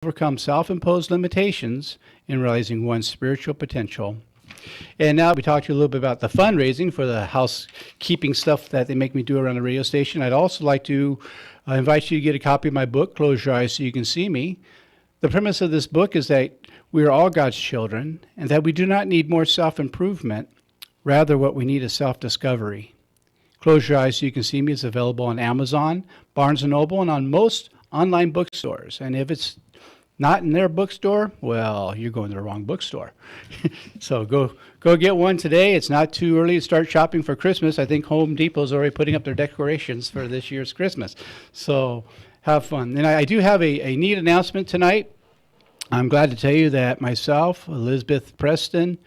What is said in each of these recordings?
overcome self-imposed limitations in realizing one's spiritual potential. And now we talked to you a little bit about the fundraising for the housekeeping stuff that they make me do around the radio station. I'd also like to invite you to get a copy of my book, Close Your Eyes So You Can See Me. The premise of this book is that we are all God's children and that we do not need more self-improvement. Rather, what we need is self-discovery. Close Your Eyes So You Can See Me is available on Amazon, Barnes & Noble, and on most online bookstores. And if it's not in their bookstore, well, you're going to the wrong bookstore. So go get one today. It's not too early to start shopping for Christmas. I think Home Depot's already putting up their decorations for this year's Christmas. So have fun. And I do have a neat announcement tonight. I'm glad to tell you that myself, Elizabeth Preston,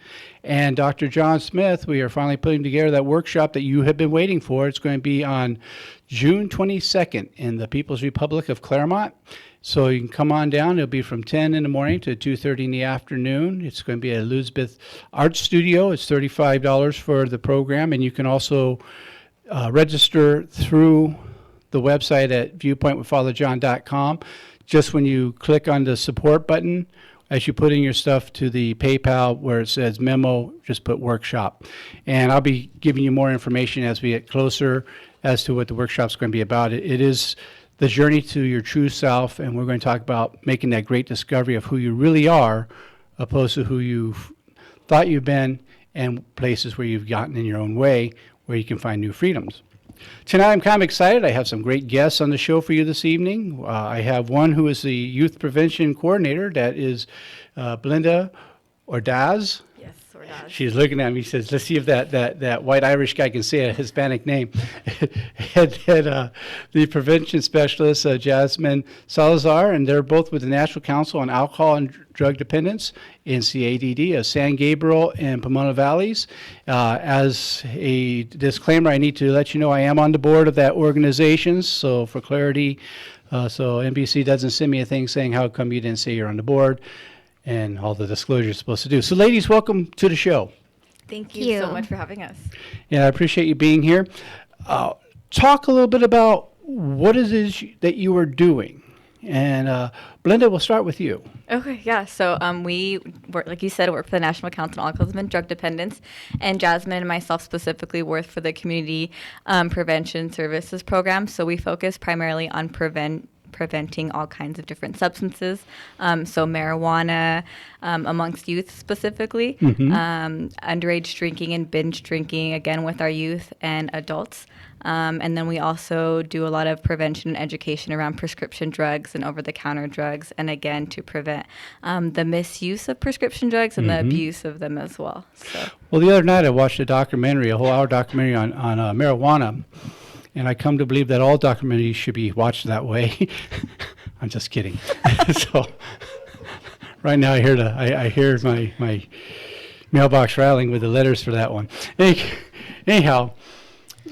and Dr. John Smith, we are finally putting together that workshop that you have been waiting for. It's going to be on June 22nd in the People's Republic of Claremont. So you can come on down. It'll be from 10 in the morning to 2:30 in the afternoon. It's going to be at Elizabeth Art Studio. It's $35 for the program, and you can also register through the website at viewpointwithfatherjohn.com. Just when you click on the support button, as you put in your stuff to the PayPal where it says memo, just put workshop. And I'll be giving you more information as we get closer as to what the workshop's going to be about. It is the journey to your true self, and we're going to talk about making that great discovery of who you really are opposed to who you thought you've been and places where you've gotten in your own way where you can find new freedoms. Tonight I'm kind of excited. I have some great guests on the show for you this evening. I have one who is the youth prevention coordinator. That is Belinda Ordaz. Yes, Ordaz. She's looking at me. She says, let's see if that white Irish guy can say a Hispanic name. And the prevention specialist, Jasmine Salazar, and they're both with the National Council on Alcohol and Drug Dependence, NCADD, of San Gabriel and Pomona Valleys. As a disclaimer, I need to let you know I am on the board of that organization, so for clarity, so NBC doesn't send me a thing saying how come you didn't say you're on the board, and all the disclosure you're supposed to do. So ladies, welcome to the show. Thank you so much for having us. Yeah, I appreciate you being here. Talk a little bit about what it is that you are doing. And Belinda, we'll start with you. Okay, yeah. So we work, like you said, work for the National Council on Alcoholism and Drug Dependence, and Jasmine and myself specifically work for the Community Prevention Services Program. So we focus primarily on preventing all kinds of different substances, so marijuana amongst youth specifically, underage drinking and binge drinking, again with our youth and adults. And then we also do a lot of prevention and education around prescription drugs and over-the-counter drugs, and again to prevent the misuse of prescription drugs and the abuse of them as well. So. Well, the other night I watched a whole hour documentary on marijuana. And I come to believe that all documentaries should be watched that way. I'm just kidding. So right now I hear my mailbox rattling with the letters for that one. Anyhow,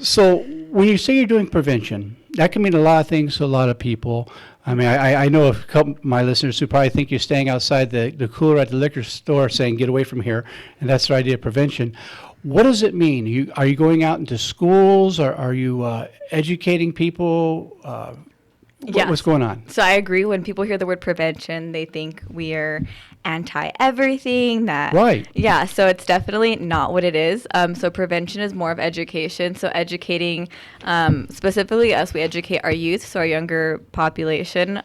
so when you say you're doing prevention, that can mean a lot of things to a lot of people. I mean, I know a couple of my listeners who probably think you're staying outside the cooler at the liquor store saying, get away from here, and that's the idea of prevention. What does it mean? Are you going out into schools? Are you educating people? What's going on? So I agree. When people hear the word prevention, they think we are anti-everything. Right. Yeah, so it's definitely not what it is. So prevention is more of education. So educating, specifically us, we educate our youth, so our younger population,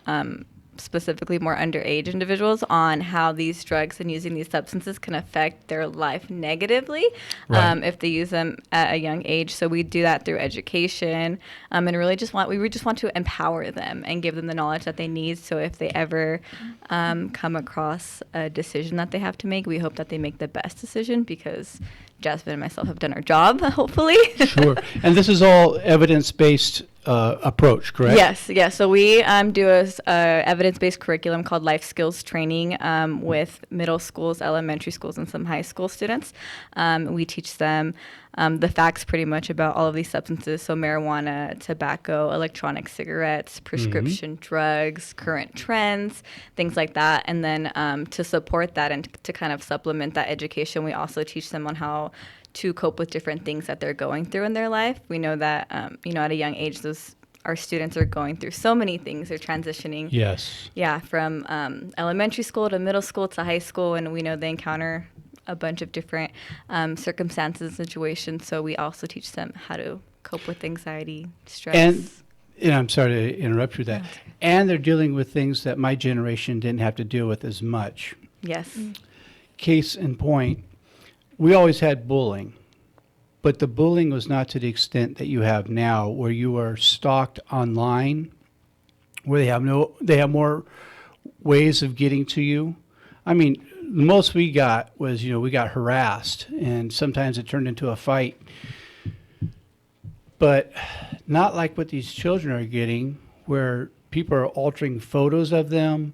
specifically more underage individuals, on how these drugs and using these substances can affect their life negatively if they use them at a young age. So we do that through education, and really we just want to empower them and give them the knowledge that they need. So if they ever come across a decision that they have to make, we hope that they make the best decision, because Jasmine and myself have done our job, hopefully. Sure. And this is all evidence-based approach, correct? Yes. So we do a evidence-based curriculum called Life Skills Training with middle schools, elementary schools, and some high school students. We teach them the facts pretty much about all of these substances, so marijuana, tobacco, electronic cigarettes, prescription drugs, current trends, things like that. And then to support that and to kind of supplement that education, we also teach them on how to cope with different things that they're going through in their life. We know that, at a young age, those our students are going through so many things. They're transitioning. Yes. Yeah, from elementary school to middle school to high school, and we know they encounter a bunch of different circumstances and situations. So we also teach them how to cope with anxiety, stress. And I'm sorry to interrupt you that. And they're dealing with things that my generation didn't have to deal with as much. Yes. Case in point, we always had bullying, but the bullying was not to the extent that you have now, where you are stalked online, where they have more ways of getting to you. I mean, the most we got was, we got harassed, and sometimes it turned into a fight. But not like what these children are getting, where people are altering photos of them,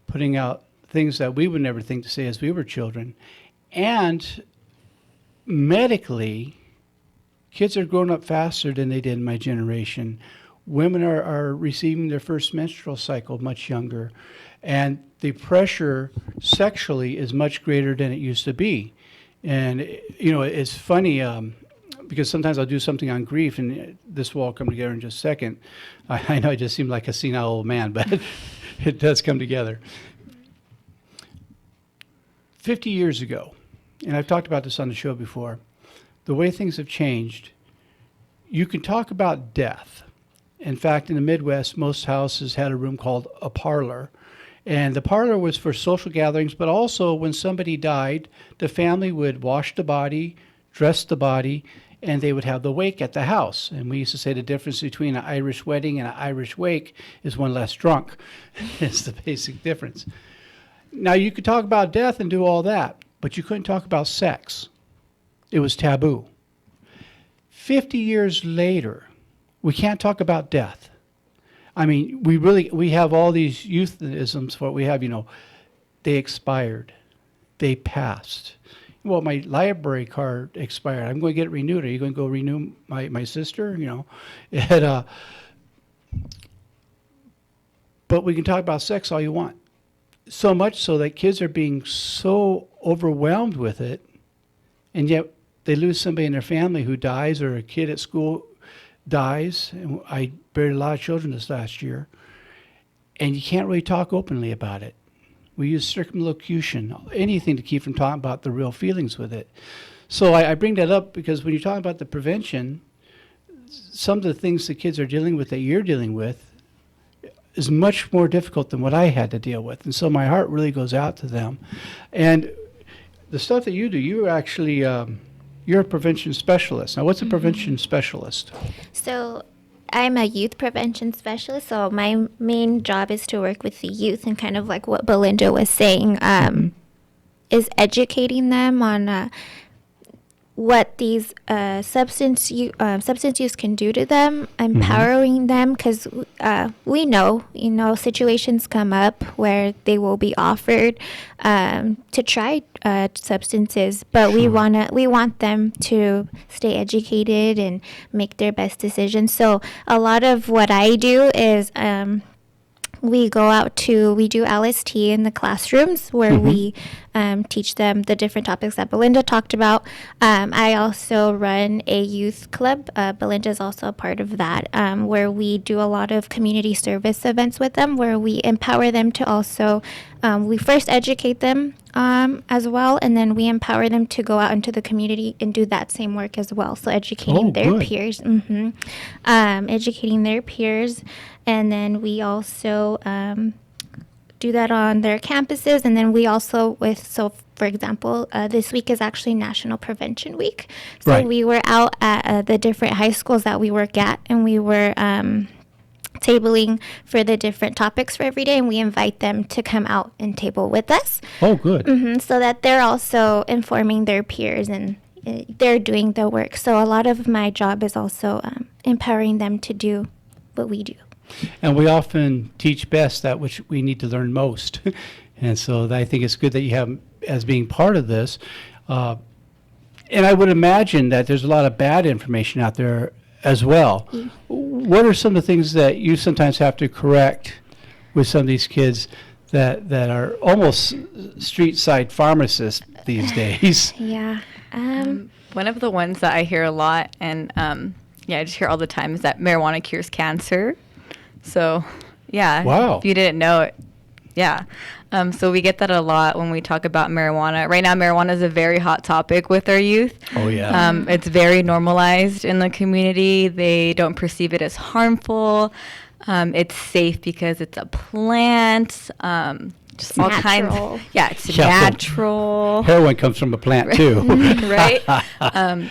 putting out things that we would never think to say as we were children. And medically, kids are growing up faster than they did in my generation. Women are receiving their first menstrual cycle much younger. And the pressure sexually is much greater than it used to be. And, it's funny, because sometimes I'll do something on grief, and this will all come together in just a second. I know I just seem like a senile old man, but it does come together. 50 years ago, and I've talked about this on the show before, the way things have changed, you can talk about death. In fact, in the Midwest, most houses had a room called a parlor. And the parlor was for social gatherings, but also when somebody died, the family would wash the body, dress the body, and they would have the wake at the house. And we used to say the difference between an Irish wedding and an Irish wake is one less drunk. It's the basic difference. Now, you could talk about death and do all that, but you couldn't talk about sex. It was taboo. 50 years later, we can't talk about death. I mean, we have all these euphemisms for what we have, they expired, they passed. Well, my library card expired. I'm going to get it renewed. Are you going to go renew my sister? But we can talk about sex all you want. So much so that kids are being so overwhelmed with it, and yet they lose somebody in their family who dies, or a kid at school dies. And I buried a lot of children this last year, and you can't really talk openly about it. We use circumlocution, anything to keep from talking about the real feelings with it. So I bring that up because when you talk about the prevention, some of the things the kids are dealing with that you're dealing with is much more difficult than what I had to deal with. And so my heart really goes out to them. And the stuff that you do, you actually, you're a prevention specialist. Now, what's a prevention specialist? So I'm a youth prevention specialist, so my main job is to work with the youth, and kind of like what Belinda was saying, is educating them on what these substance use can do to them, empowering them, because we know, situations come up where they will be offered to try substances, but we want them to stay educated and make their best decisions. So a lot of what I do is we do LST in the classrooms where we teach them the different topics that Belinda talked about. I also run a youth club. Belinda is also a part of that, where we do a lot of community service events with them, where we empower them to also, we first educate them as well, and then we empower them to go out into the community and do that same work as well. So educating their peers. Educating their peers. And then we also do that on their campuses. And then we also for example, this week is actually National Prevention Week. So we were out at the different high schools that we work at, and we were tabling for the different topics for every day, and we invite them to come out and table with us. Oh, good. So that they're also informing their peers, and they're doing the work. So a lot of my job is also empowering them to do what we do. And we often teach best that which we need to learn most. And so I think it's good that you have as being part of this. And I would imagine that there's a lot of bad information out there as well. What are some of the things that you sometimes have to correct with some of these kids that are almost street side pharmacists these days? Yeah. One of the ones that I hear a lot, and I just hear all the time is that marijuana cures cancer. So, yeah. Wow. If you didn't know it, yeah. So we get that a lot when we talk about marijuana. Right now, marijuana is a very hot topic with our youth. Oh, yeah. It's very normalized in the community. They don't perceive it as harmful. It's safe because it's a plant. Just all natural. kinds. Yeah, it's Yeah. natural. Heroin comes from a plant, too. Right?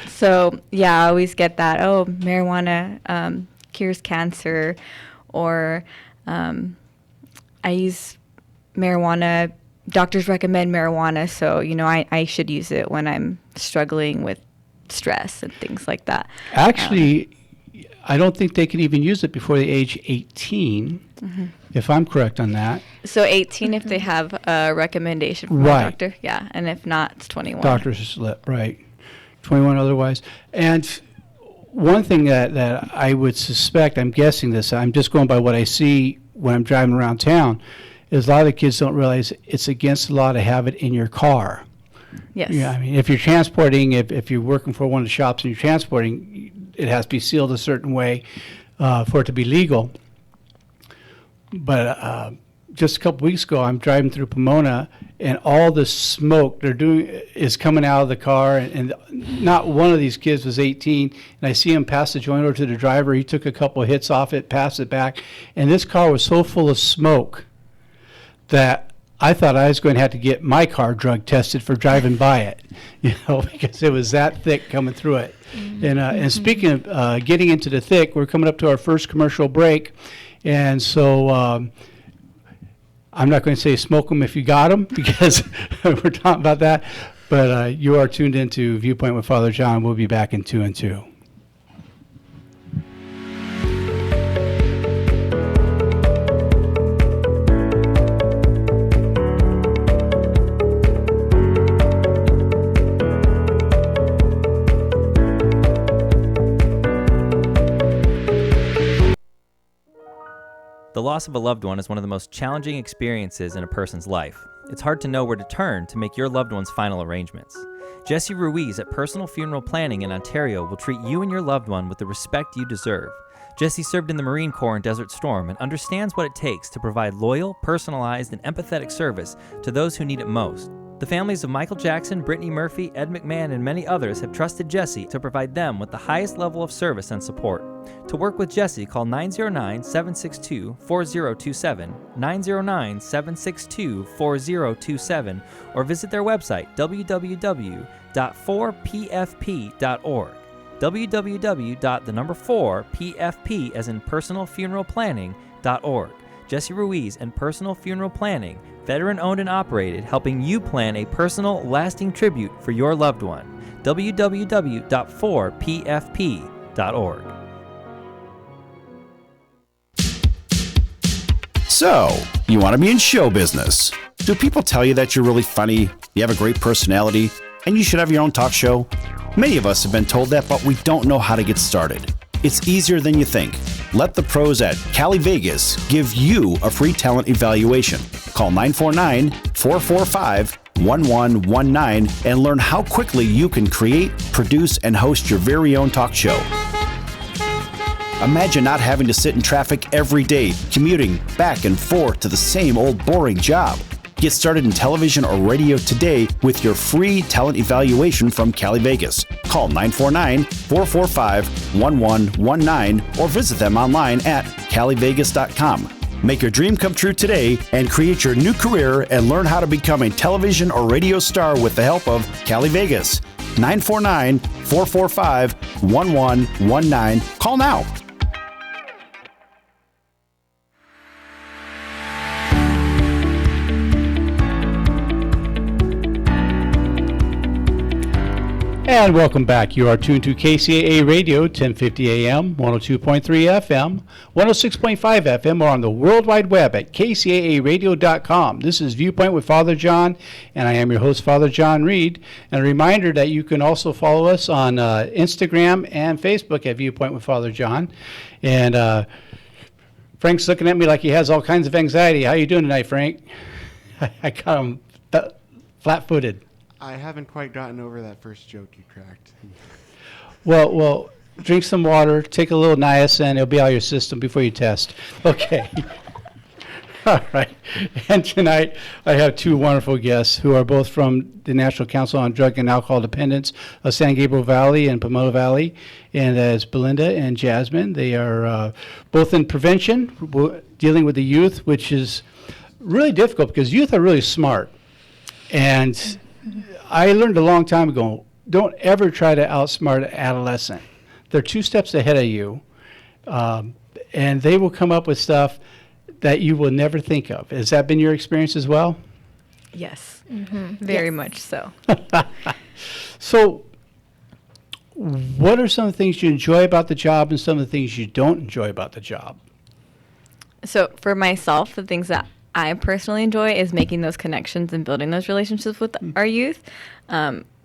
So, yeah, I always get that, oh, marijuana cures cancer, or I use marijuana. Doctors recommend marijuana, so, I should use it when I'm struggling with stress and things like that. Actually, I don't think they can even use it before the age 18, if I'm correct on that. So 18 if they have a recommendation from Right. a doctor, yeah, and if not, it's 21. Doctor's slip, right. 21 otherwise. And one thing that I would suspect, I'm guessing this, I'm just going by what I see when I'm driving around town, is a lot of the kids don't realize it's against the law to have it in your car. Yes. Yeah, I mean, if you're transporting, if you're working for one of the shops and you're transporting, it has to be sealed a certain way for it to be legal. But just a couple weeks ago, I'm driving through Pomona, and all the smoke they're doing is coming out of the car, and not one of these kids was 18. And I see him pass the joint over to the driver. He took a couple of hits off it, passed it back, and this car was so full of smoke that I thought I was going to have to get my car drug tested for driving by it, because it was that thick coming through it. And speaking of getting into the thick, we're coming up to our first commercial break, and so I'm not going to say smoke them if you got them, because we're talking about that. But you are tuned into Viewpoint with Father John. We'll be back in 2 and 2. The loss of a loved one is one of the most challenging experiences in a person's life. It's hard to know where to turn to make your loved one's final arrangements. Jesse Ruiz at Personal Funeral Planning in Ontario will treat you and your loved one with the respect you deserve. Jesse served in the Marine Corps in Desert Storm and understands what it takes to provide loyal, personalized, and empathetic service to those who need it most. The families of Michael Jackson, Brittany Murphy, Ed McMahon, and many others have trusted Jesse to provide them with the highest level of service and support. To work with Jesse, call 909-762-4027, 909-762-4027, or visit their website, www.4pfp.org. www.4pfp as in personalfuneralplanning.org. Jesse Ruiz and Personal Funeral Planning, veteran-owned and operated, helping you plan a personal, lasting tribute for your loved one. www.4pfp.org. So, you want to be in show business. Do people tell you that you're really funny, you have a great personality, and you should have your own talk show? Many of us have been told that, but we don't know how to get started. It's easier than you think. Let the pros at Cali Vegas give you a free talent evaluation. Call 949-445-1119 and learn how quickly you can create, produce, and host your very own talk show. Imagine not having to sit in traffic every day, commuting back and forth to the same old boring job. Get started in television or radio today with your free talent evaluation from Cali Vegas. Call 949-445-1119 or visit them online at calivegas.com. Make your dream come true today and create your new career and learn how to become a television or radio star with the help of Cali Vegas. 949-445-1119. Call now. And welcome back. You are tuned to KCAA Radio, 1050 AM, 102.3 FM, 106.5 FM, or on the World Wide Web at kcaaradio.com. This is Viewpoint with Father John, and I am your host, Father John Reed. And a reminder that you can also follow us on Instagram and Facebook at Viewpoint with Father John. And Frank's looking at me like he has all kinds of anxiety. How you doing tonight, Frank? I got him flat-footed. I haven't quite gotten over that first joke you cracked. Well, drink some water, take a little niacin, it'll be out of your system before you test. Okay. All right. And tonight I have two wonderful guests who are both from the National Council on Drug and Alcohol Dependence of San Gabriel Valley and Pomona Valley. And that's Belinda and Jasmine. They are both in prevention, dealing with the youth, which is really difficult because youth are really smart. And I learned a long time ago, don't ever try to outsmart an adolescent. They're 2 steps ahead of you, and they will come up with stuff that you will never think of. Has that been your experience as well? Yes, very much so. So what are some of the things you enjoy about the job and some of the things you don't enjoy about the job? So for myself, the things that I personally enjoy is making those connections and building those relationships with our youth.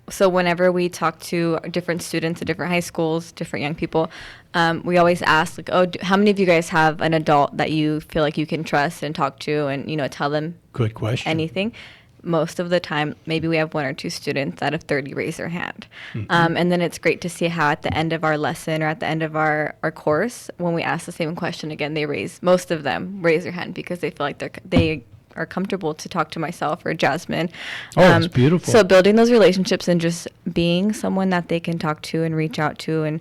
So whenever we talk to different students at different high schools, different young people, we always ask, like, how many of you guys have an adult that you feel like you can trust and talk to and, tell them Good question. anything? Most of the time, maybe we have 1 or 2 students out of 30 raise their hand. And then it's great to see how at the end of our lesson or at the end of our course, when we ask the same question again, most of them raise their hand because they feel like they are comfortable to talk to myself or Jasmine. Oh, that's beautiful. So building those relationships and just being someone that they can talk to and reach out to. And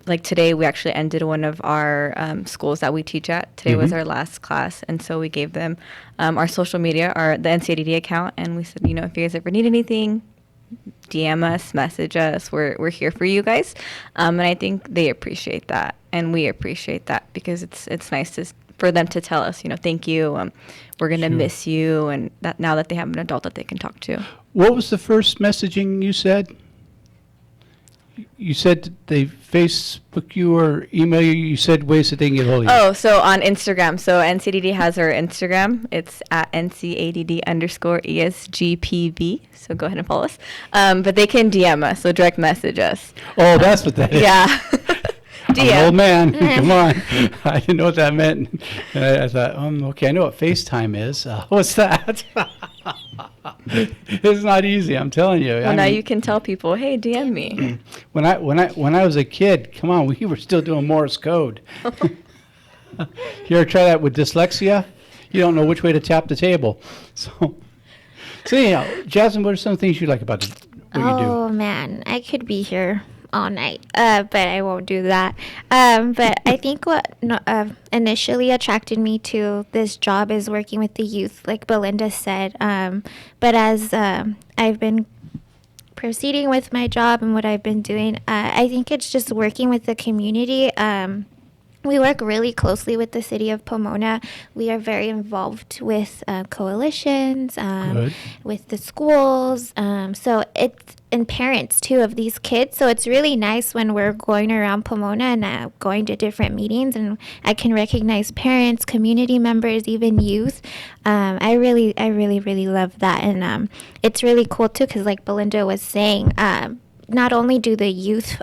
like today, we actually ended one of our schools that we teach at. Today was our last class. And so we gave them our social media, the NCADD account. And we said, if you guys ever need anything, DM us, message us. We're here for you guys. And I think they appreciate that. And we appreciate that because it's nice for them to tell us, thank you. We're going to miss you. And that now that they have an adult that they can talk to. What was the first messaging you said? You said they Facebook you or email you. You said ways that they can get hold of you. Oh, so on Instagram. So NCADD has our Instagram. It's at NCADD_ESGPV. So go ahead and follow us. But they can DM us, so direct message us. Oh, that's what that is. Yeah. I'm an old man. Come on. I didn't know what that meant. And I thought, okay, I know what FaceTime is. What's that? It's not easy, I'm telling you. Well, now you can tell people, hey, DM me. When I was a kid, come on, we were still doing Morse code. You ever try that with dyslexia? You don't know which way to tap the table. So anyhow, Jasmine, what are some things you like about what you do? Oh, man, I could be here all night, but I won't do that. But I think what initially attracted me to this job is working with the youth, like Belinda said. But as I've been proceeding with my job and what I've been doing, I think it's just working with the community. We work really closely with the city of Pomona. We are very involved with coalitions, with the schools, and parents too of these kids. So it's really nice when we're going around Pomona and going to different meetings, and I can recognize parents, community members, even youth. I really love that, and it's really cool too because, like Belinda was saying, not only do the youth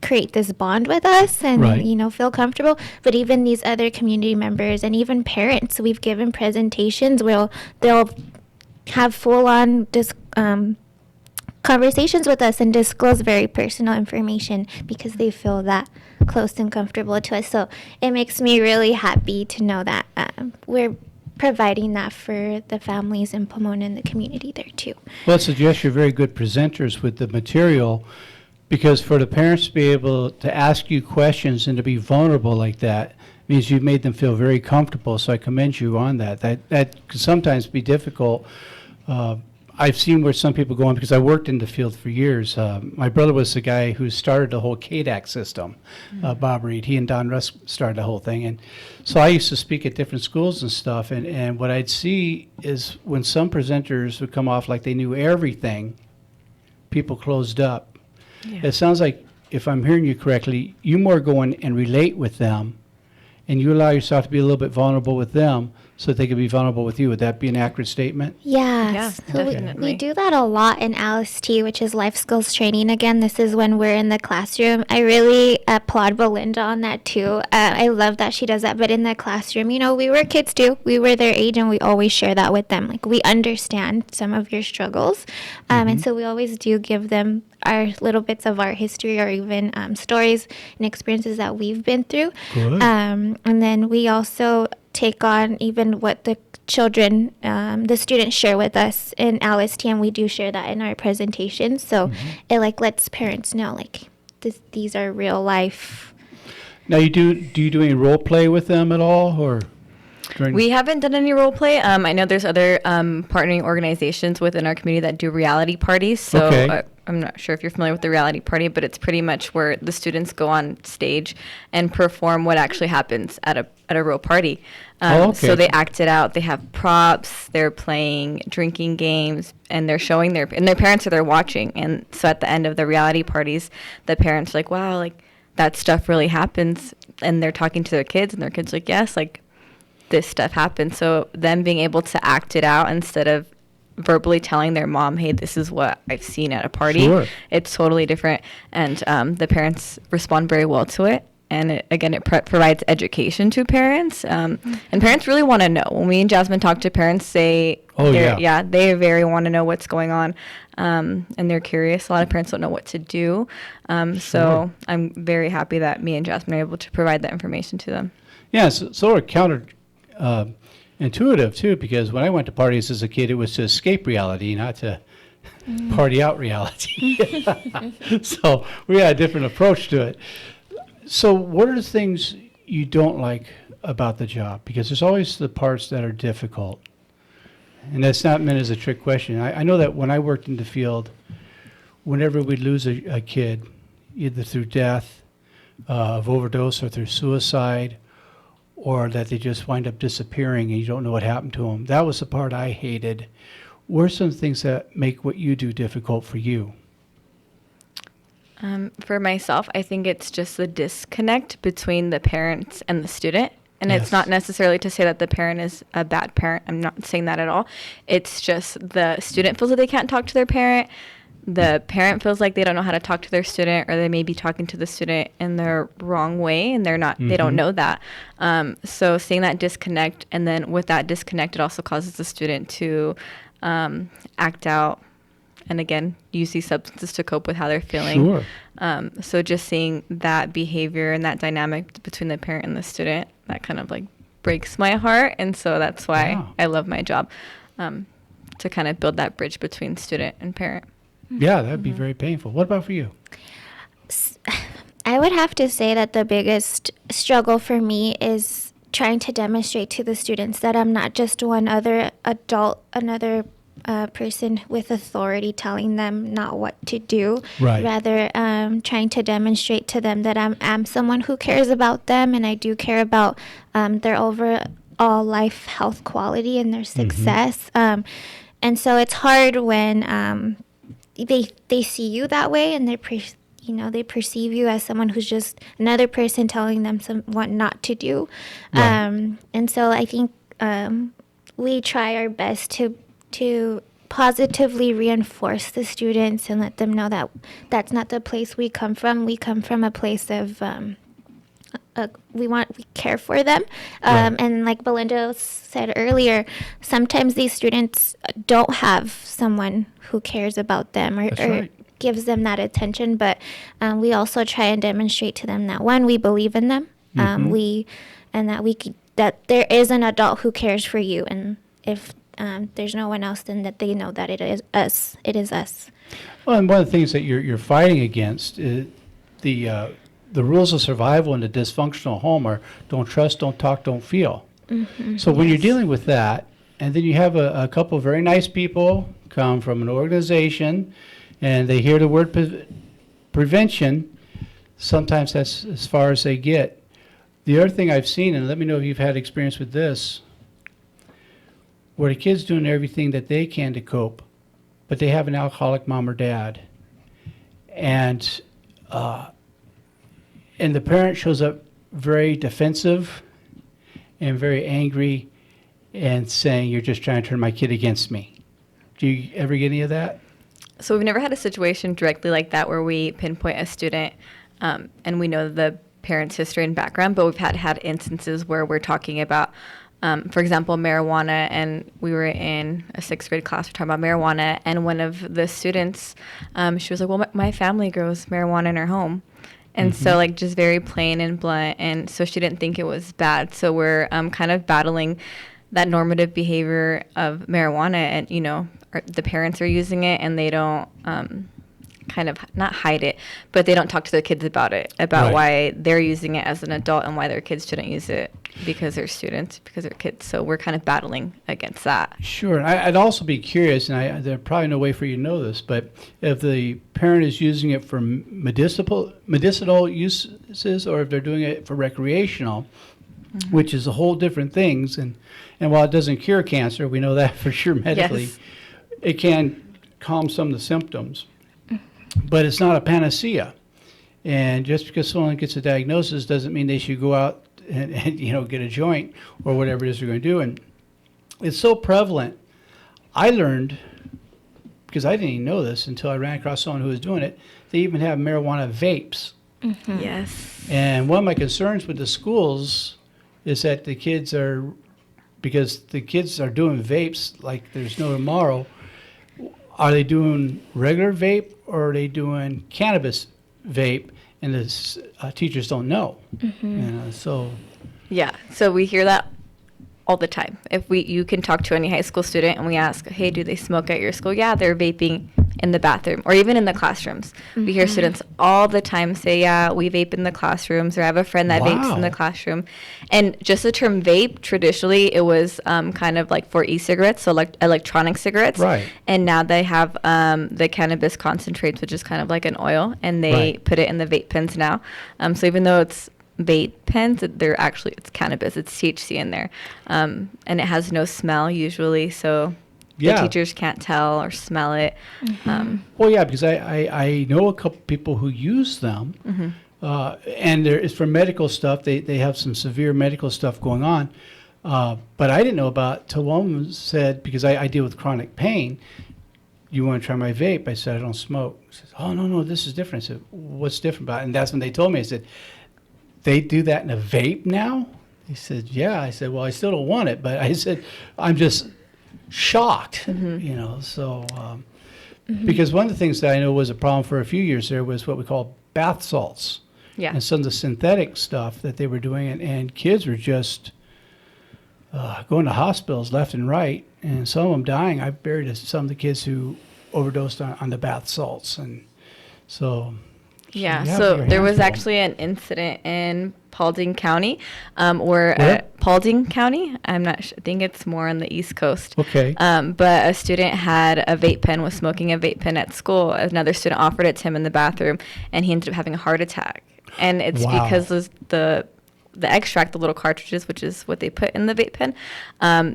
create this bond with us and feel comfortable, but even these other community members and even parents, we've given presentations where they'll have full-on conversations with us and disclose very personal information because they feel that close and comfortable to us. So it makes me really happy to know that we're providing that for the families in Pomona and the community there too. Well, it suggests you're very good presenters with the material, because for the parents to be able to ask you questions and to be vulnerable like that means you've made them feel very comfortable. So I commend you on that. That can sometimes be difficult. I've seen where some people go on, because I worked in the field for years. My brother was the guy who started the whole KDAC system, Bob Reed. He and Don Russ started the whole thing. And so I used to speak at different schools and stuff. And what I'd see is when some presenters would come off like they knew everything, people closed up. Yeah. It sounds like, if I'm hearing you correctly, you more go in and relate with them, and you allow yourself to be a little bit vulnerable with them so they can be vulnerable with you. Would that be an accurate statement? Yes. Yeah, So we definitely. do that a lot in LST, which is life skills training. Again, this is when we're in the classroom. I really applaud Belinda on that too. I love that she does that. But in the classroom, you know, we were kids too. We were their age, and we always share that with them. Like, we understand some of your struggles. And so we always do give them our little bits of our history, or even stories and experiences that we've been through. Good. And then we also take on even what the children, the students share with us in LST, and we do share that in our presentations. So it like lets parents know, like, these are real life. Now, do you do any role play with them at all, or during? We haven't done any role play. I know there's other partnering organizations within our community that do reality parties. So Okay. I'm not sure if you're familiar with the reality party, but it's pretty much where the students go on stage and perform what actually happens at a real party. Okay. So they act it out. They have props. They're playing drinking games, and they're showing their parents are there watching. And so at the end of the reality parties, the parents are like, wow, like, that stuff really happens. And they're talking to their kids, and their kids are like, yes, like, this stuff happens. So them being able to act it out instead of verbally telling their mom, hey, this is what I've seen at a party. Sure. It's totally different. And the parents respond very well to it. And it provides education to parents. And parents really want to know. When me and Jasmine talk to parents, they they very want to know what's going on. And they're curious. A lot of parents don't know what to do. So I'm very happy that me and Jasmine are able to provide that information to them. Yeah, it's sort of counter intuitive too, because when I went to parties as a kid, it was to escape reality, not to party out reality. So we had a different approach to it. So what are the things you don't like about the job? Because there's always the parts that are difficult. And that's not meant as a trick question. I know that when I worked in the field, whenever we'd lose a kid, either through death, of overdose, or through suicide, or that they just wind up disappearing and you don't know what happened to them, that was the part I hated. What are some things that make what you do difficult for you? For myself, I think it's just the disconnect between the parents and the student. And Yes. it's not necessarily to say that the parent is a bad parent. I'm not saying that at all. It's just the student feels that they can't talk to their parent. The parent feels like they don't know how to talk to their student, or they may be talking to the student in the wrong way, and they don't know that. So seeing that disconnect, and then with that disconnect, it also causes the student to act out, and again, use these substances to cope with how they're feeling. Sure. So just seeing that behavior and that dynamic between the parent and the student, that kind of like breaks my heart. And so that's why Wow. I love my job, to kind of build that bridge between student and parent. Yeah, that'd be very painful. What about for you? I would have to say that the biggest struggle for me is trying to demonstrate to the students that I'm not just one other adult, another person with authority telling them not what to do. Right. Rather, trying to demonstrate to them that I'm someone who cares about them, and I do care about their overall life health quality and their success. And so it's hard when they see you that way, and they perceive you as someone who's just another person telling them what not to do. Right. And so I think we try our best to positively reinforce the students and let them know that that's not the place we come from. We come from a place of we care for them. Right. And like Belinda said earlier, sometimes these students don't have someone who cares about them or That's right. gives them that attention. But we also try and demonstrate to them that, one, we believe in them. That there is an adult who cares for you, and if there's no one else, then that they know that it is us. It is us. Well, and one of the things that you're fighting against is the rules of survival in a dysfunctional home are don't trust, don't talk, don't feel. So when you're dealing with that, and then you have a couple of very nice people come from an organization, and they hear the word prevention, sometimes that's as far as they get. The other thing I've seen, and let me know if you've had experience with this, where the kid's doing everything that they can to cope, but they have an alcoholic mom or dad, and the parent shows up very defensive and very angry, and saying, you're just trying to turn my kid against me. Do you ever get any of that? So we've never had a situation directly like that where we pinpoint a student and we know the parent's history and background, but we've had instances where we're talking about, for example, marijuana, and we were in a 6th grade class, we're talking about marijuana, and one of the students, she was like, well, my family grows marijuana in our home. And so, like, just very plain and blunt, and so she didn't think it was bad. So we're kind of battling that normative behavior of marijuana, and, you know, the parents are using it, and they don't kind of not hide it, but they don't talk to their kids about it, about Right. why they're using it as an adult and why their kids shouldn't use it because they're students, because they're kids. So we're kind of battling against that. Sure. And I'd also be curious, and there's probably no way for you to know this, but if the parent is using it for medicinal uses, or if they're doing it for recreational, which is a whole different things. And while it doesn't cure cancer, we know that for sure medically, Yes. it can calm some of the symptoms. But it's not a panacea. And just because someone gets a diagnosis doesn't mean they should go out and you know, get a joint or whatever it is they're going to do. And it's so prevalent. I learned, because I didn't even know this until I ran across someone who was doing it, they even have marijuana vapes. Yes. And one of my concerns with the schools is that because the kids are doing vapes like there's no tomorrow. Are they doing regular vape or are they doing cannabis vape? And the teachers don't know. You know, so Yeah. So we hear that all the time. If you can talk to any high school student and we ask, hey, do they smoke at your school? Yeah, they're vaping in the bathroom or even in the classrooms. We hear students all the time say, yeah, we vape in the classrooms, or I have a friend that vapes in the Wow. classroom. And just the term vape, traditionally it was kind of like for e-cigarettes, so like electronic cigarettes. Right. And now they have the cannabis concentrates, which is kind of like an oil, and they Right. put it in the vape pens now. So even though it's vape pens, it's cannabis, it's THC in there, and it has no smell usually, so Yeah. the teachers can't tell or smell it. Well, yeah, because I know a couple people who use them, and it's for medical stuff. They have some severe medical stuff going on, but I didn't know about till one woman said, because I deal with chronic pain, you want to try my vape? I said, I don't smoke. She says, oh, no, this is different. I said, what's different about it? And that's when they told me, I said, they do that in a vape now? He said, yeah. I said, well, I still don't want it, but I said, I'm just shocked, you know, so, because one of the things that I know was a problem for a few years there was what we call bath salts. Yeah. And some of the synthetic stuff that they were doing, and kids were just going to hospitals left and right, and some of them dying. I buried some of the kids who overdosed on the bath salts, and so... Yeah, you have so your there was hands full. actually an incident in Paulding County, where Where? Paulding County, I'm not sure, I think it's more on the East Coast. Okay. But a student had a vape pen, was smoking a vape pen at school. Another student offered it to him in the bathroom, and he ended up having a heart attack. And it's Wow. because the extract, the little cartridges, which is what they put in the vape pen,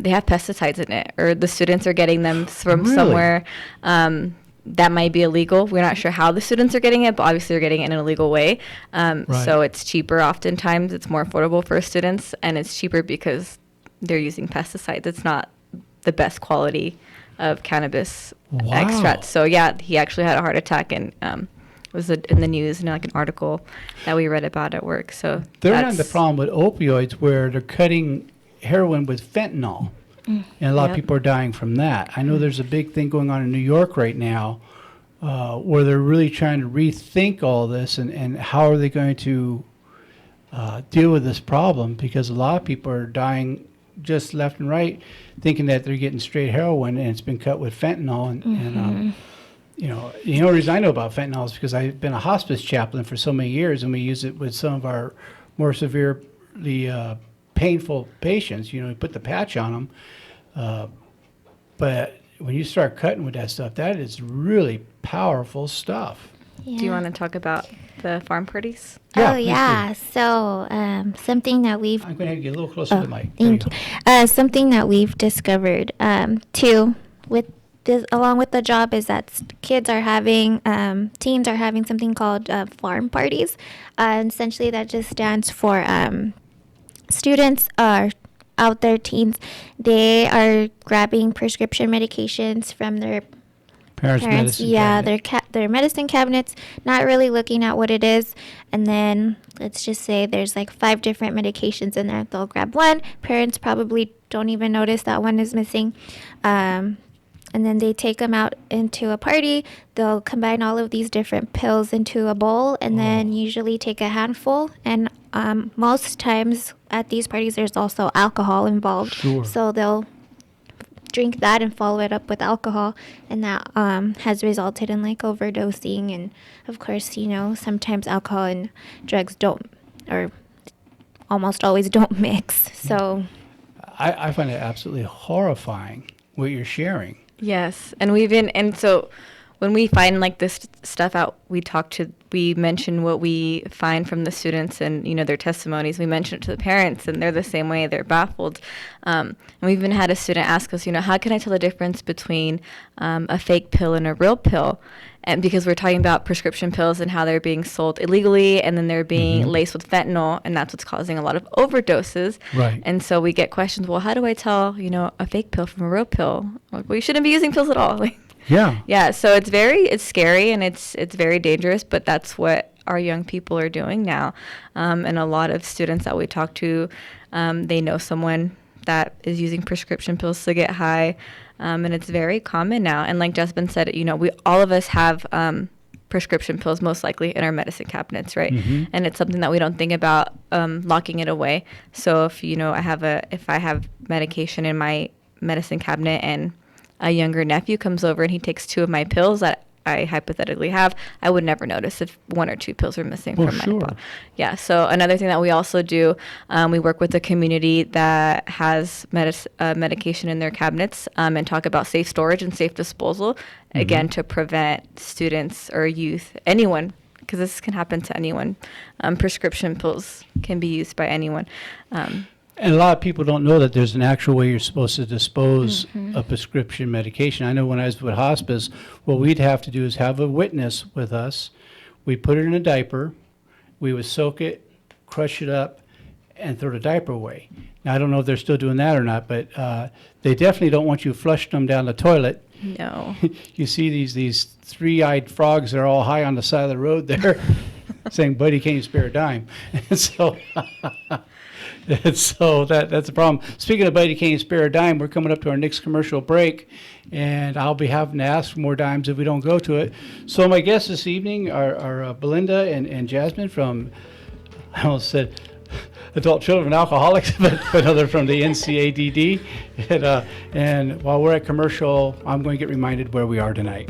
they have pesticides in it, or the students are getting them from Really? somewhere that might be illegal. We're not sure how the students are getting it, but obviously they're getting it in an illegal way. So it's cheaper oftentimes. It's more affordable for students, and it's cheaper because they're using pesticides. It's not the best quality of cannabis Wow. extract. So yeah, he actually had a heart attack, and it was in the news, and like an article that we read about at work. So They're having the that's- problem with opioids where they're cutting heroin with fentanyl. And a lot of Yep. people are dying from that. I know there's a big thing going on in New York right now where they're really trying to rethink all this and how are they going to deal with this problem, because a lot of people are dying just left and right thinking that they're getting straight heroin and it's been cut with fentanyl. And you know, the only reason I know about fentanyl is because I've been a hospice chaplain for so many years, and we use it with some of our more severely painful patients. You know, we put the patch on them. But when you start cutting with that stuff, that is really powerful stuff. Do you want to talk about the farm parties? Oh, please do. yeah. So, something that we've I'm going to have to get a little closer to the mic. There thank you. Something that we've discovered too with this, along with the job, is that kids are having teens are having something called farm parties. And essentially, that just stands for students are out their teens, they are grabbing prescription medications from their Parents' medicine cabinet. their medicine cabinets, not really looking at what it is. And then let's just say there's like 5 different medications in there. They'll grab one. Parents probably don't even notice that one is missing. And then they take them out into a party. They'll combine all of these different pills into a bowl and then usually take a handful. And most times at these parties, there's also alcohol involved. Sure. So they'll drink that and follow it up with alcohol. And that has resulted in like overdosing. And of course, you know, sometimes alcohol and drugs don't, or almost always don't mix. So I find it absolutely horrifying what you're sharing. Yes, and so when we find like this stuff out, we mention what we find from the students and, you know, their testimonies. We mention it to the parents, and they're the same way. They're baffled. And we even had a student ask us, you know, how can I tell the difference between a fake pill and a real pill? And because we're talking about prescription pills and how they're being sold illegally, and then they're being laced with fentanyl, and that's what's causing a lot of overdoses. Right. And so we get questions, well, how do I tell, you know, a fake pill from a real pill? Like, well, you shouldn't be using pills at all. Like, Yeah. yeah, so it's scary and it's very dangerous, but that's what our young people are doing now. And a lot of students that we talk to, they know someone that is using prescription pills to get high. And it's very common now. And like Jasmine said, you know, all of us have prescription pills most likely in our medicine cabinets, right? And it's something that we don't think about locking it away. So if, you know, if I have medication in my medicine cabinet and a younger nephew comes over and he takes 2 of my pills that I hypothetically have, I would never notice if 1 or 2 pills are missing from my bottle. Yeah. So another thing that we also do, we work with a community that has medication in their cabinets and talk about safe storage and safe disposal, again, to prevent students or youth, anyone, because this can happen to anyone. Prescription pills can be used by anyone. And a lot of people don't know that there's an actual way you're supposed to dispose of prescription medication. I know when I was with hospice, what we'd have to do is have a witness with us. We put it in a diaper. We would soak it, crush it up, and throw the diaper away. Now, I don't know if they're still doing that or not, but they definitely don't want you flushing them down the toilet. No. You see these 3-eyed frogs that are all high on the side of the road there saying, buddy, can't you spare a dime? And so... And so that's a problem. Speaking of Buddy Can't Spare a Dime, we're coming up to our next commercial break, and I'll be having to ask for more dimes if we don't go to it. So my guests this evening are Belinda and Jasmine from, I almost said Adult Children Alcoholics, but no, they're from the NCADD. And while we're at commercial, I'm going to get reminded where we are tonight.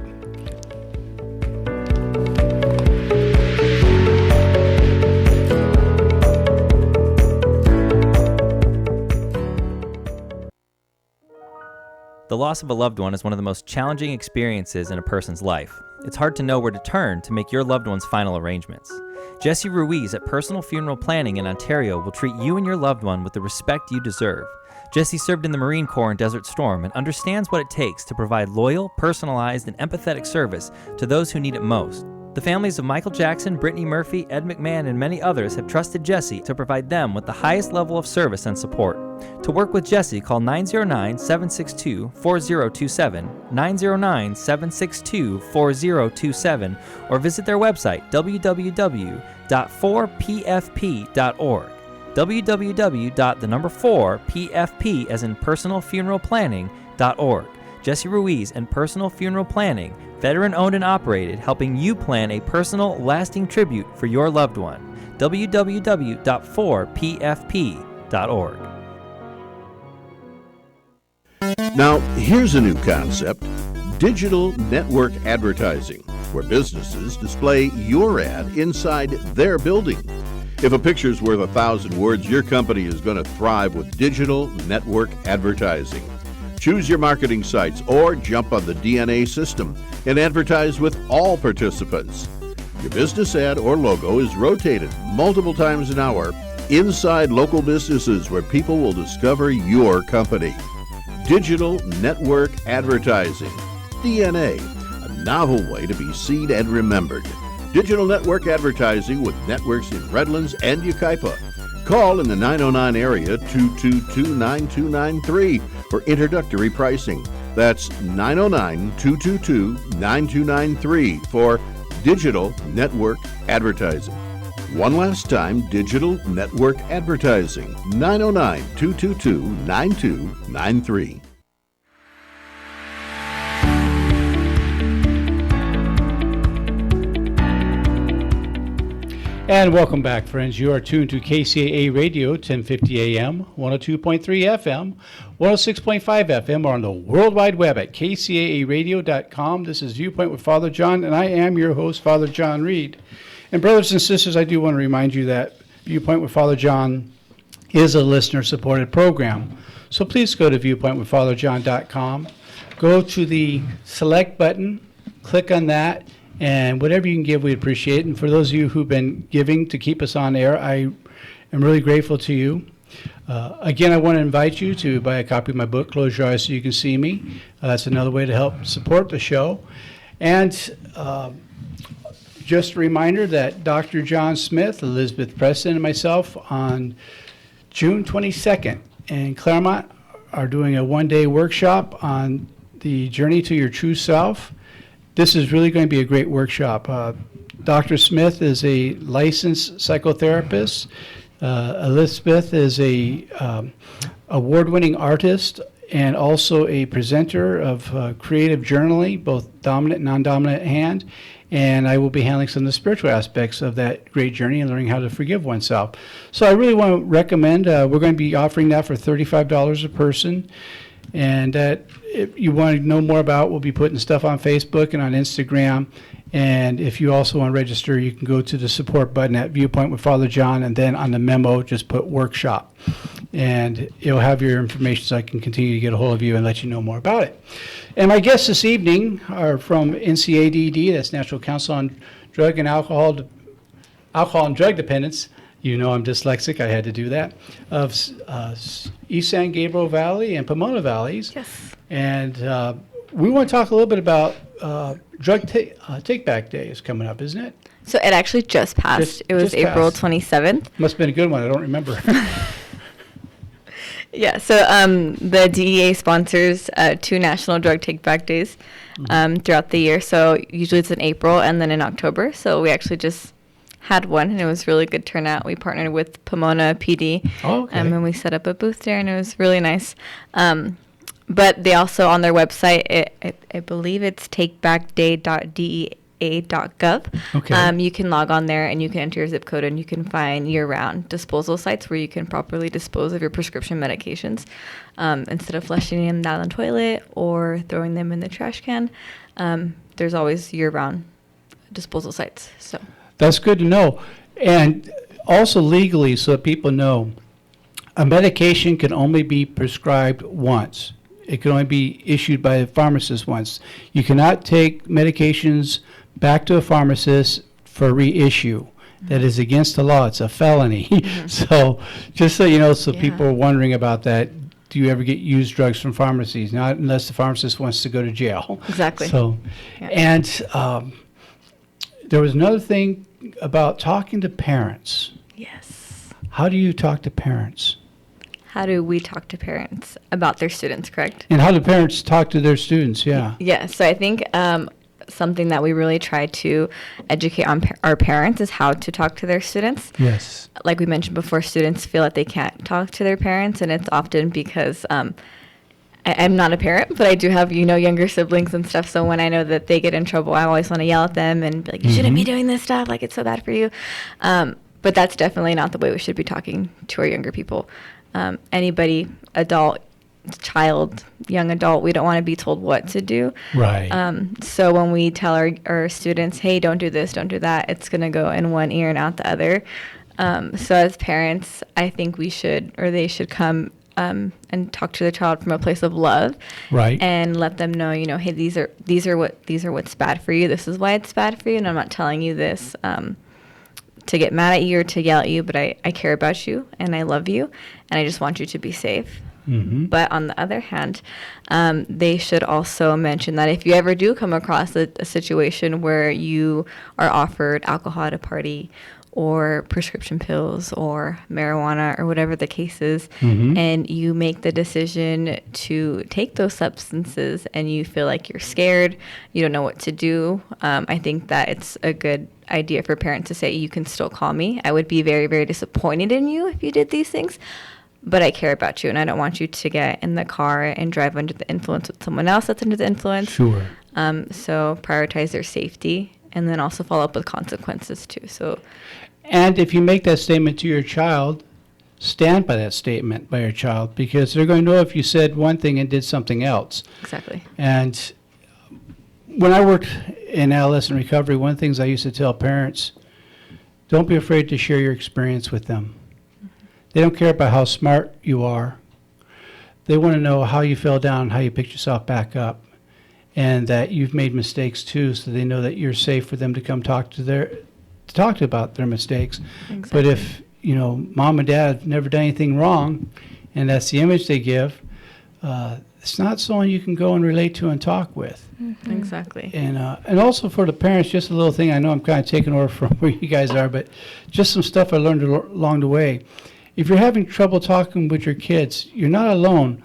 The loss of a loved one is one of the most challenging experiences in a person's life. It's hard to know where to turn to make your loved one's final arrangements. Jesse Ruiz at Personal Funeral Planning in Ontario will treat you and your loved one with the respect you deserve. Jesse served in the Marine Corps in Desert Storm and understands what it takes to provide loyal, personalized, and empathetic service to those who need it most. The families of Michael Jackson, Brittany Murphy, Ed McMahon, and many others have trusted Jesse to provide them with the highest level of service and support. To work with Jesse, call 909-762-4027, 909-762-4027, or visit their website, www.4pfp.org. www.4pfp as in personalfuneralplanning.org. Jesse Ruiz and Personal Funeral Planning, veteran-owned and operated, helping you plan a personal, lasting tribute for your loved one. www.4pfp.org. Now, here's a new concept: digital network advertising, where businesses display your ad inside their building. If a picture's worth 1,000 words, your company is going to thrive with digital network advertising. Choose your marketing sites or jump on the DNA system and advertise with all participants. Your business ad or logo is rotated multiple times an hour inside local businesses where people will discover your company. Digital network advertising, DNA, a novel way to be seen and remembered. Digital network advertising with networks in Redlands and Yucaipa. Call in the 909 area 222-9293 for introductory pricing. That's 909-222-9293 for digital network advertising. One last time, digital network advertising, 909-222-9293. And welcome back, friends. You are tuned to KCAA Radio, 1050 AM, 102.3 FM, 106.5 FM, or on the World Wide Web at kcaaradio.com. This is Viewpoint with Father John, and I am your host, Father John Reed. And brothers and sisters, I do want to remind you that Viewpoint with Father John is a listener-supported program. So please go to viewpointwithfatherjohn.com. Go to the select button, click on that, and whatever you can give, we appreciate it. And for those of you who've been giving to keep us on air, I am really grateful to you. Again, I want to invite you to buy a copy of my book, Close Your Eyes So You Can See Me. That's another way to help support the show. And just a reminder that Dr. John Smith, Elizabeth Preston, and myself on June 22nd in Claremont are doing a one-day workshop on the journey to your true self. This is really going to be a great workshop. Dr. Smith is a licensed psychotherapist. Elizabeth is a award-winning artist and also a presenter of creative journaling, both dominant and non-dominant hand. And I will be handling some of the spiritual aspects of that great journey and learning how to forgive oneself. So I really want to recommend, we're going to be offering that for $35 a person. And if you want to know more about, we'll be putting stuff on Facebook and on Instagram. And if you also want to register, you can go to the support button at Viewpoint with Father John, and then on the memo, just put workshop. And it'll have your information so I can continue to get a hold of you and let you know more about it. And my guests this evening are from NCADD, that's National Council on Drug and Alcohol and Drug Dependence. You know I'm dyslexic, I had to do that, of East San Gabriel Valley and Pomona Valleys. Yes. And we want to talk a little bit about Drug Take-Back Day is coming up, isn't it? So it actually just passed. It was just April passed. 27th. Must have been a good one, I don't remember. Yeah, so the DEA sponsors 2 national drug take-back days throughout the year. So usually it's in April and then in October. So we actually just had one, and it was really good turnout. We partnered with Pomona PD, and we set up a booth there, and it was really nice. But they also, on their website, I believe it's takebackday.dea.gov. Okay. You can log on there and you can enter your zip code and you can find year-round disposal sites where you can properly dispose of your prescription medications instead of flushing them down the toilet or throwing them in the trash can. There's always year-round disposal sites. So That's good to know. And also legally, so that people know, a medication can only be prescribed once. It can only be issued by a pharmacist once. You cannot take medications back to a pharmacist for reissue. That is against the law. It's a felony. So just so you know, so people are wondering about that, do you ever get used drugs from pharmacies? Not unless the pharmacist wants to go to jail. Exactly. So, and there was another thing about talking to parents. yes. How do you talk to parents? How do we talk to parents about their students, correct? And how do parents talk to their students? Yeah. Yeah, so I think something that we really try to educate on our parents is how to talk to their students. Yes. Like we mentioned before, students feel that they can't talk to their parents, and it's often because I'm not a parent, but I do have, younger siblings and stuff. So when I know that they get in trouble, I always want to yell at them and be like, you shouldn't be doing this stuff. Like, it's so bad for you. But that's definitely not the way we should be talking to our younger people. Anybody, adult, child, young adult, we don't want to be told what to do. Right. So when we tell our students, hey, don't do this, don't do that, it's going to go in one ear and out the other. So as parents, I think they should come and talk to the child from a place of love, Right. and let them know, hey, these are what's bad for you. This is why it's bad for you, and I'm not telling you this to get mad at you or to yell at you, but I care about you and I love you, and I just want you to be safe. Mm-hmm. But on the other hand, they should also mention that if you ever do come across a situation where you are offered alcohol at a party, or prescription pills or marijuana or whatever the case is, Mm-hmm. and you make the decision to take those substances and you feel like you're scared, you don't know what to do, I think that it's a good idea for parents to say, you can still call me. I would be very, very disappointed in you if you did these things, but I care about you and I don't want you to get in the car and drive under the influence with someone else that's under the influence. Sure. So prioritize their safety and then also follow up with consequences too. So, And if you make that statement to your child, stand by that statement by your child, because they're going to know if you said one thing and did something else. exactly. And when I worked in adolescent recovery, one of the things I used to tell parents, don't be afraid to share your experience with them. They don't care about how smart you are. They want to know how you fell down, how you picked yourself back up, and that you've made mistakes too, so they know that you're safe for them to come talk to about their mistakes. Exactly. But if, mom and dad have never done anything wrong, and that's the image they give, it's not someone you can go and relate to and talk with. Exactly. And also for the parents, just a little thing, I know I'm kind of taking over from where you guys are, but just some stuff I learned along the way. If you're having trouble talking with your kids, you're not alone.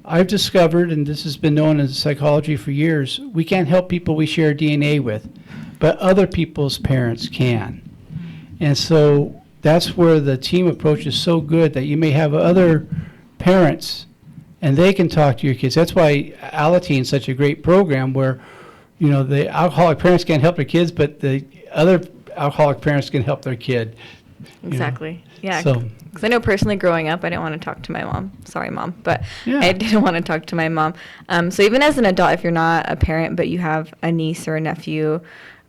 I've discovered, and this has been known in psychology for years, we can't help people we share DNA with, but other people's parents can. And so that's where the team approach is so good, that you may have other parents and they can talk to your kids. That's why Alateen is such a great program where, the alcoholic parents can't help their kids, but the other alcoholic parents can help their kid. Exactly. Yeah. So- Because I know personally growing up, I didn't want to talk to my mom. Sorry, Mom. But Yeah. I didn't want to talk to my mom. So even as an adult, if you're not a parent, but you have a niece or a nephew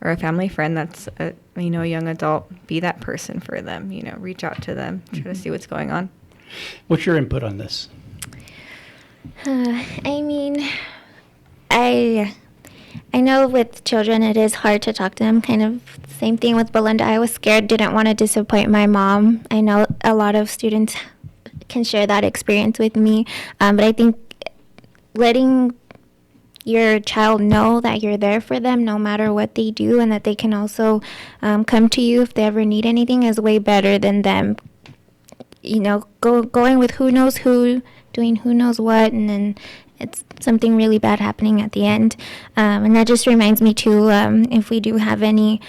or a family friend that's a young adult, be that person for them. Reach out to them, try to see what's going on. What's your input on this? I know with children it is hard to talk to them. Kind of same thing with Belinda. I was scared, didn't want to disappoint my mom. I know a lot of students can share that experience with me, but I think letting your child know that you're there for them no matter what they do, and that they can also come to you if they ever need anything, is way better than them going with who knows who, doing who knows what, and then it's something really bad happening at the end. And that just reminds me too, if we do have any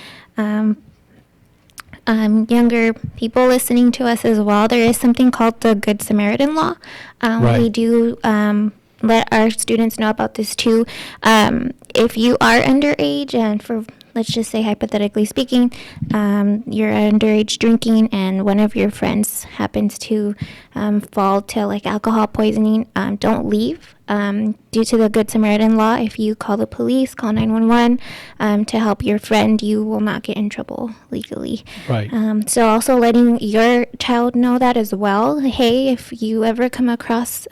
younger people listening to us as well, there is something called the Good Samaritan Law. Right. We do let our students know about this too. If you are underage, and let's just say hypothetically speaking, you're underage drinking and one of your friends happens to fall to like alcohol poisoning, don't leave. Due to the Good Samaritan Law, if you call the police, call 911 to help your friend, you will not get in trouble legally. Right. So also letting your child know that as well. Hey, if you ever come across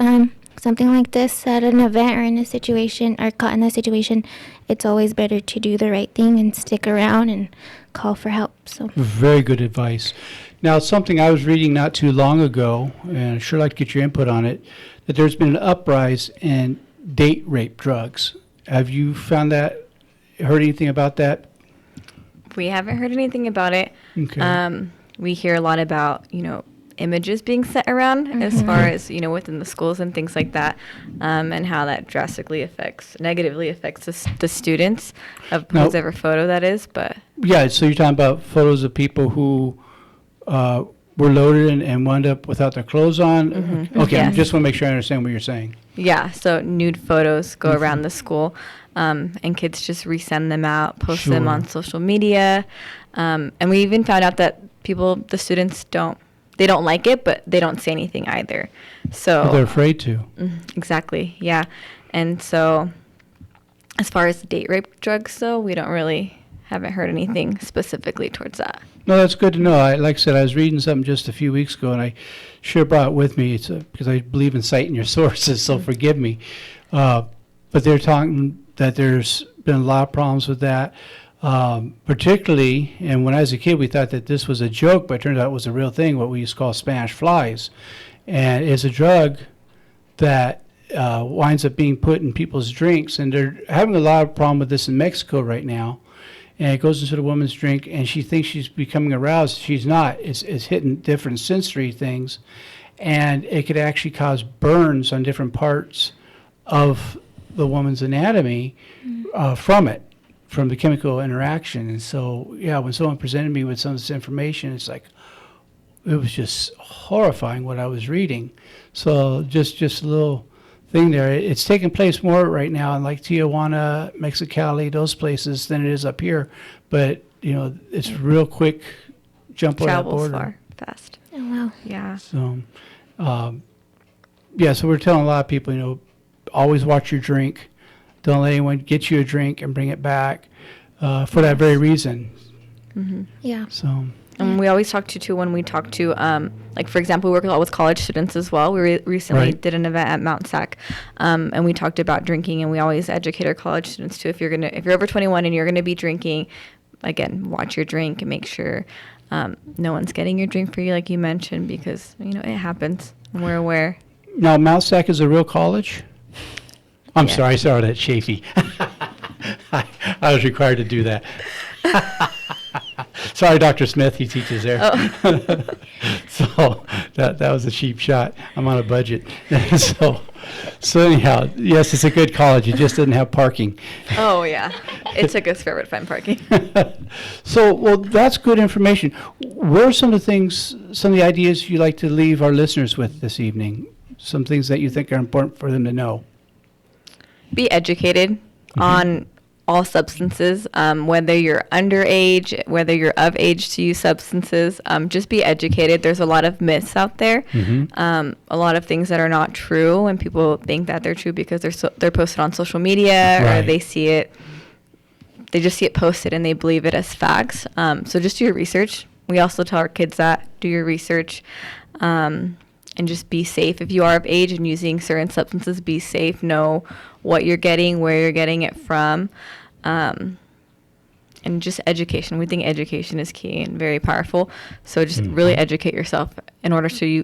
something like this at an event or in a situation, or caught in a situation, it's always better to do the right thing and stick around and call for help. So Very good advice. Now, something I was reading not too long ago, and I'd sure like to get your input on it, that there's been an uprise in date rape drugs. Have you heard anything about that? We haven't heard anything about it. Okay. We hear a lot about, images being set around as far as, within the schools and things like that, and how that negatively affects the students of Now- whatever photo that is. But Yeah, so you're talking about photos of people who were loaded and wound up without their clothes on? Okay, I Yes. just want to make sure I understand what you're saying. yeah, so nude photos go around the school, and kids just resend them out, post them Sure. on social media. And we even found out that the students don't like it, but they don't say anything either. So They're afraid to. Exactly, yeah. And so as far as date rape drugs, though, we haven't heard anything specifically towards that. No, that's good to know. Like I said, I was reading something just a few weeks ago, and I should have brought it with me. It's because I believe in citing your sources, so forgive me. But they're talking that there's been a lot of problems with that, particularly, and when I was a kid, we thought that this was a joke, but it turned out it was a real thing, what we used to call Spanish flies. And it's a drug that winds up being put in people's drinks, and they're having a lot of problem with this in Mexico right now. and it goes into the woman's drink, and she thinks she's becoming aroused. She's not. It's hitting different sensory things, and it could actually cause burns on different parts of the woman's anatomy from it, from the chemical interaction. And so, yeah, when someone presented me with some of this information, it's like, it was just horrifying what I was reading. So just a little thing there. It's taking place more right now in like Tijuana, Mexicali, those places than it is up here. But, you know, it's real quick jump over that Travels border. far, fast. Oh, wow. Yeah. So, yeah, so we're telling a lot of people, you know, always watch your drink. Don't let anyone get you a drink and bring it back for that very reason. Yeah. So, And we always talk to, too, when we talk to, like, for example, we work a lot with college students as well. We recently Right. did an event at Mount Sac, and we talked about drinking, and we always educate our college students, too. If you're over 21 and you're going to be drinking, again, watch your drink and make sure no one's getting your drink for you, like you mentioned, because, you know, it happens, and we're aware. now, Mount Sac is a real college? I'm Yeah. sorry, I saw that Chafee. I was required to do that. Sorry, Dr. Smith, he teaches there. Oh. So that was a cheap shot. I'm on a budget. So anyhow, yes, it's a good college. It just doesn't have parking. Oh, yeah. It took us forever to find parking. So, well, that's good information. What are some of the things, some of the ideas you'd like to leave our listeners with this evening? Some things that you think are important for them to know? Be educated on all substances, whether you're underage, whether you're of age to use substances. Just be educated. There's a lot of myths out there, a lot of things that are not true, and people think that they're true because they're posted on social media or Right. they just see it posted and they believe it as facts. So just do your research. We also tell our kids that, do your research. And just be safe. If you are of age and using certain substances, be safe. Know what you're getting, where you're getting it from, and just education. We think education is key and very powerful. So just really educate yourself in order so you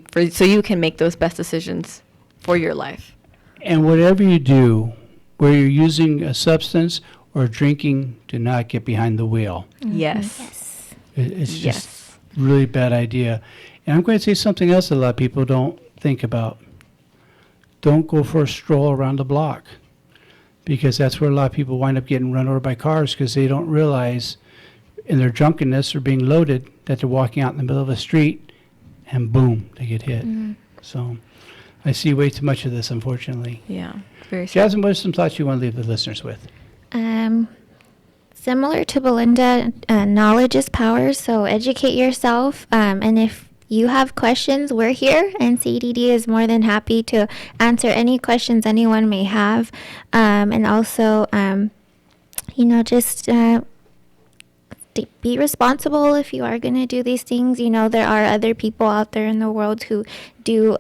can make those best decisions for your life. And whatever you do, where you're using a substance or drinking, do not get behind the wheel. Yes. It's just Yes. really bad idea. And I'm going to say something else that a lot of people don't think about. Don't go for a stroll around the block, because that's where a lot of people wind up getting run over by cars because they don't realize in their drunkenness or being loaded that they're walking out in the middle of a street and boom, they get hit. So I see way too much of this, unfortunately. Yeah. Very sad. Jasmine, what are some thoughts you want to leave the listeners with? Similar to Belinda, knowledge is power, so educate yourself. And if you have questions, we're here, and CDD is more than happy to answer any questions anyone may have. And also, just be responsible if you are going to do these things. You know, there are other people out there in the world who do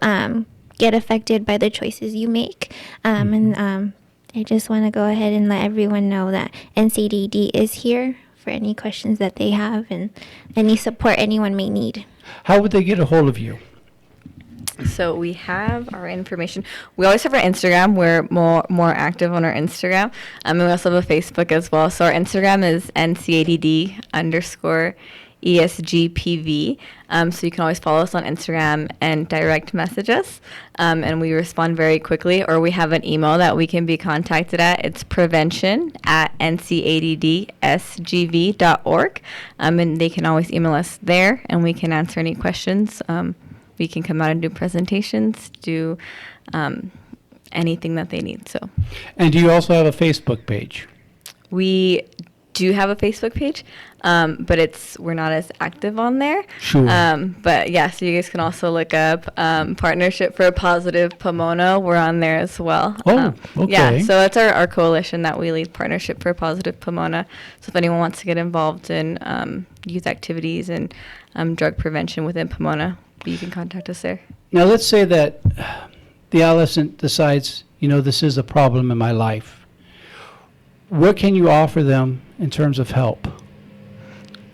get affected by the choices you make. I just want to go ahead and let everyone know that NCDD is here for any questions that they have and any support anyone may need. How would they get a hold of you? So we have our information. We always have our Instagram. We're more active on our Instagram. And we also have a Facebook as well. So our Instagram is NCADD_ESGPV. So you can always follow us on Instagram and direct message us. And we respond very quickly. Or we have an email that we can be contacted at. It's prevention@ncaddsgv.org. And they can always email us there, and we can answer any questions. We can come out and do presentations, do anything that they need. So And do you also have a Facebook page? we do have a Facebook page, but we're not as active on there. Sure. But yeah, so you guys can also look up Partnership for a Positive Pomona. We're on there as well. Oh, Yeah, okay. so that's our coalition that we lead, Partnership for a Positive Pomona. So if anyone wants to get involved in youth activities and drug prevention within Pomona, you can contact us there. Now, let's say that the adolescent decides, this is a problem in my life. What can you offer them in terms of help?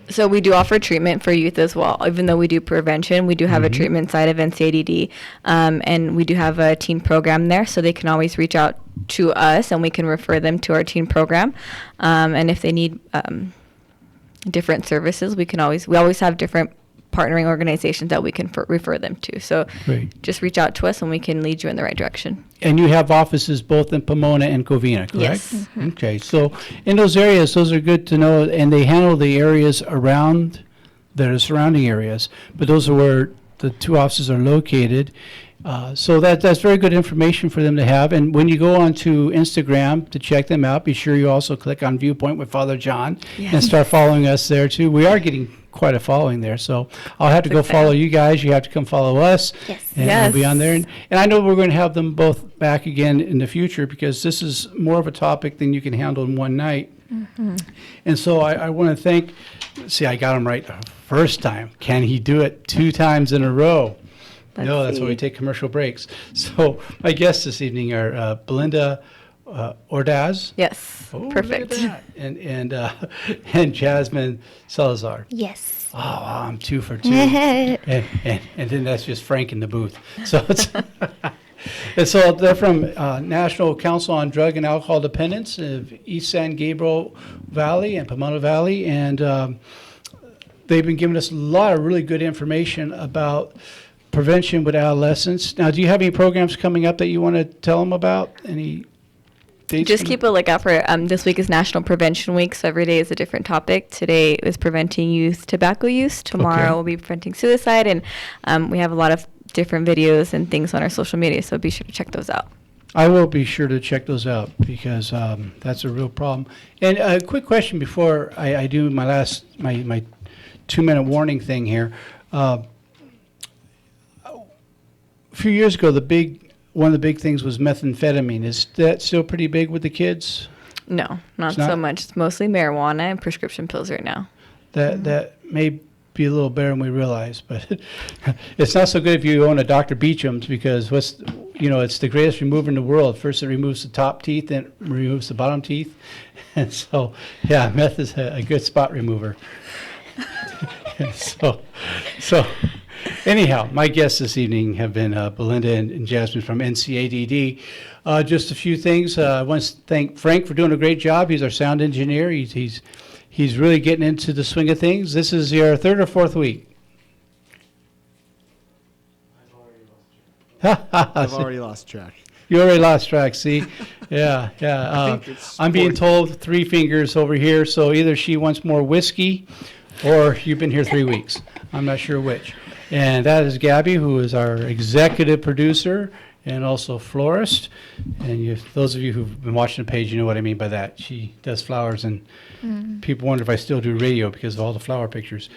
So we do offer treatment for youth as well. Even though we do prevention, we do have a treatment side of NCADD, and we do have a teen program there, so they can always reach out to us, and we can refer them to our teen program. And if they need different services, we always have different partnering organizations that we can refer them to. So Great. just reach out to us and we can lead you in the right direction. And you have offices both in Pomona and Covina, correct? Yes. Okay, so in those areas, those are good to know, and they handle the areas around the surrounding areas, but those are where the two offices are located. So that's very good information for them to have. And when you go onto Instagram to check them out, be sure you also click on Viewpoint with Father John and start following us there too. We are getting quite a following there, so I'll have to go follow you guys. You have to come follow us. Yes. And we'll be on there. And I know we're going to have them both back again in the future because this is more of a topic than you can handle in one night. And so I want to thank, see, I got him right the first time. Can he do it 2 times in a row? No, that's why we take commercial breaks. So my guests this evening are Belinda Ordaz. Yes. Oh, Perfect. look at that. And Jasmine Salazar. Yes. Oh, wow, I'm 2 for 2. and then that's just Frank in the booth. So it's and so they're from National Council on Drug and Alcohol Dependence of East San Gabriel Valley and Pomona Valley, and they've been giving us a lot of really good information about prevention with adolescents. Now, do you have any programs coming up that you want to tell them about? Any dates? Just keep a lookout for this week is National Prevention Week, so every day is a different topic. Today is preventing youth tobacco use. Tomorrow Okay. will be preventing suicide, and we have a lot of different videos and things on our social media, so be sure to check those out. I will be sure to check those out because that's a real problem. And a quick question before I do my 2-minute warning thing here. A few years ago, one of the big things was methamphetamine. Is that still pretty big with the kids? No, not It's not? so much. It's mostly marijuana and prescription pills right now. That may be a little better than we realize, but it's not so good if you own a Dr. Beecham's because it's the greatest remover in the world. First it removes the top teeth, then it removes the bottom teeth. And so, yeah, meth is a good spot remover. So anyhow, my guests this evening have been Belinda and Jasmine from NCADD. Just a few things. I want to thank Frank for doing a great job. He's our sound engineer. He's really getting into the swing of things. This is your 3rd or 4th week? I've already lost track. You already lost track, see? Yeah. I'm being told 3 fingers over here, so either she wants more whiskey or you've been here 3 weeks. I'm not sure which. And that is Gabby, who is our executive producer and also florist. And those of you who've been watching the page, you know what I mean by that. She does flowers, and people wonder if I still do radio because of all the flower pictures.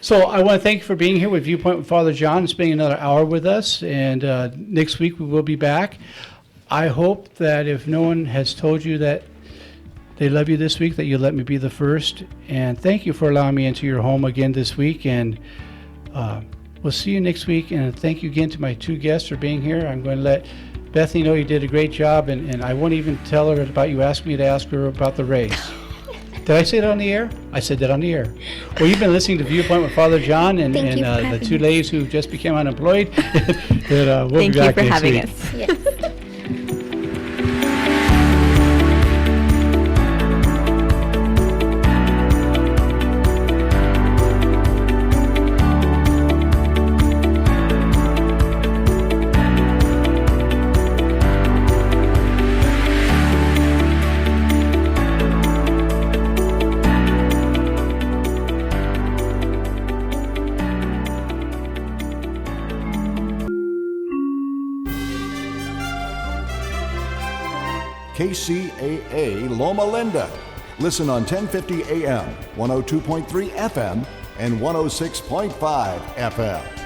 So I want to thank you for being here with Viewpoint with Father John and spending another hour with us. And next week we will be back. I hope that if no one has told you that they love you this week, that you let me be the first. And thank you for allowing me into your home again this week. And we'll see you next week. And thank you again to my 2 guests for being here. I'm going to let Bethany know you did a great job. And I won't even tell her about you asking me to ask her about the race. Did I say that on the air? I said that on the air. Well, you've been listening to Viewpoint with Father John and Thank you for the having 2 me. ladies who just became unemployed. We'll Thank be you back for next having week. us. Yes. KCAA Loma Linda. Listen on 1050 AM, 102.3 FM, and 106.5 FM.